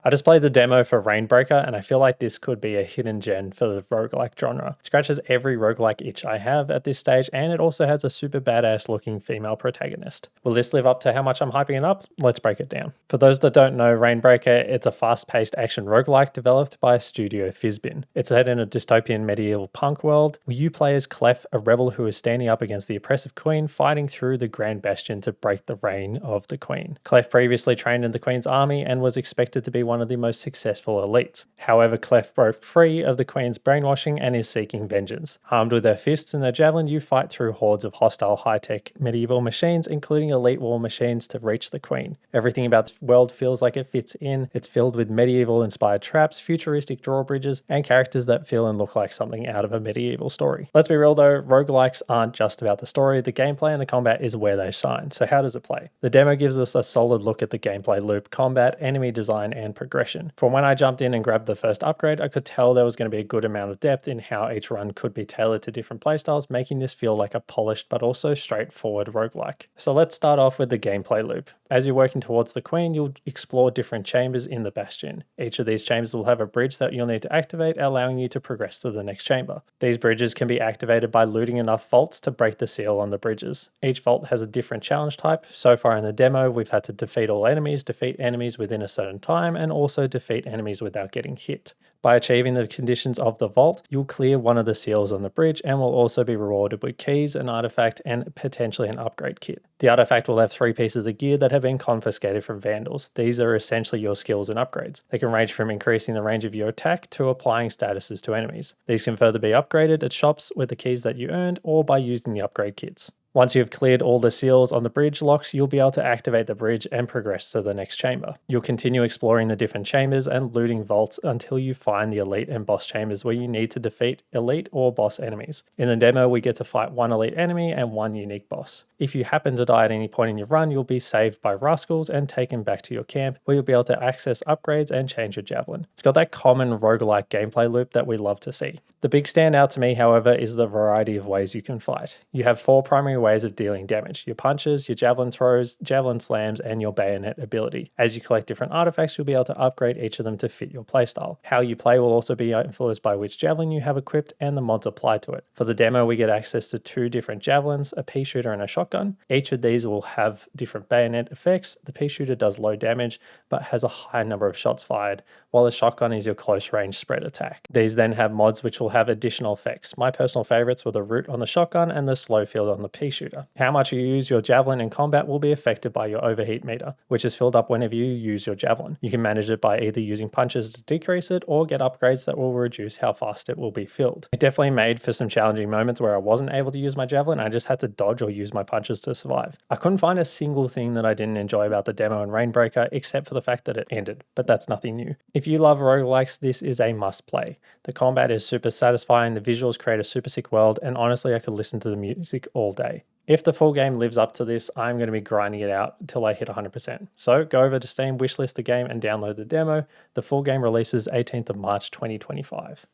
I just played the demo for Reignbreaker, and I feel like this could be a hidden gem for the roguelike genre. It scratches every roguelike itch I have at this stage, and it also has a super badass looking female protagonist. Will this live up to how much I'm hyping it up? Let's break it down. For those that don't know Reignbreaker, it's a fast-paced action roguelike developed by Studio Fizbin. It's set in a dystopian medieval punk world where you play as Clef, a rebel who is standing up against the oppressive queen, fighting through the Grand Bastion to break the reign of the queen. Clef previously trained in the queen's army and was expected to be one of the most successful elites. However, Clef broke free of the queen's brainwashing and is seeking vengeance. Armed with their fists and their javelin, you fight through hordes of hostile high-tech medieval machines, including elite war machines, to reach the queen. Everything about the world feels like it fits in. It's filled with medieval-inspired traps, futuristic drawbridges, and characters that feel and look like something out of a medieval story. Let's be real though, roguelikes aren't just about the story. The gameplay and the combat is where they shine. So how does it play? The demo gives us a solid look at the gameplay loop, combat, enemy design, and progression. From when I jumped in and grabbed the first upgrade, I could tell there was going to be a good amount of depth in how each run could be tailored to different playstyles, making this feel like a polished but also straightforward roguelike. So let's start off with the gameplay loop. As you're working towards the queen, you'll explore different chambers in the bastion. Each of these chambers will have a bridge that you'll need to activate, allowing you to progress to the next chamber. These bridges can be activated by looting enough vaults to break the seal on the bridges. Each vault has a different challenge type. So far in the demo, we've had to defeat all enemies, defeat enemies within a certain time, and also defeat enemies without getting hit. By achieving the conditions of the vault, you'll clear one of the seals on the bridge and will also be rewarded with keys, an artifact, and potentially an upgrade kit. The artifact will have 3 pieces of gear that have been confiscated from vandals. These are essentially your skills and upgrades. They can range from increasing the range of your attack to applying statuses to enemies. These can further be upgraded at shops with the keys that you earned or by using the upgrade kits. Once you've cleared all the seals on the bridge locks, you'll be able to activate the bridge and progress to the next chamber. You'll continue exploring the different chambers and looting vaults until you find the elite and boss chambers where you need to defeat elite or boss enemies. In the demo, we get to fight 1 elite enemy and 1 unique boss. If you happen to die at any point in your run, you'll be saved by rascals and taken back to your camp where you'll be able to access upgrades and change your javelin. It's got that common roguelike gameplay loop that we love to see. The big standout to me, however, is the variety of ways you can fight. You have 4 primary ways of dealing damage: your punches, your javelin throws, javelin slams, and your bayonet ability. As you collect different artifacts, you'll be able to upgrade each of them to fit your playstyle. How you play will also be influenced by which javelin you have equipped and the mods applied to it. For the demo, we get access to 2 different javelins, a pea shooter and a shotgun. Each of these will have different bayonet effects. The pea shooter does low damage, but has a high number of shots fired, while the shotgun is your close range spread attack. These then have mods which will have additional effects. My personal favorites were the root on the shotgun and the slow field on the pea shooter. How much you use your javelin in combat will be affected by your overheat meter, which is filled up whenever you use your javelin. You can manage it by either using punches to decrease it or get upgrades that will reduce how fast it will be filled. It definitely made for some challenging moments where I wasn't able to use my javelin. I just had to dodge or use my punches to survive. I couldn't find a single thing that I didn't enjoy about the demo in Reignbreaker except for the fact that it ended, but that's nothing new. If you love roguelikes, this is a must play. The combat is super satisfying, the visuals create a super sick world, and honestly I could listen to the music all day. If the full game lives up to this, I'm going to be grinding it out until I hit 100%. So go over to Steam, wishlist the game, and download the demo. The full game releases 18th of March 2025.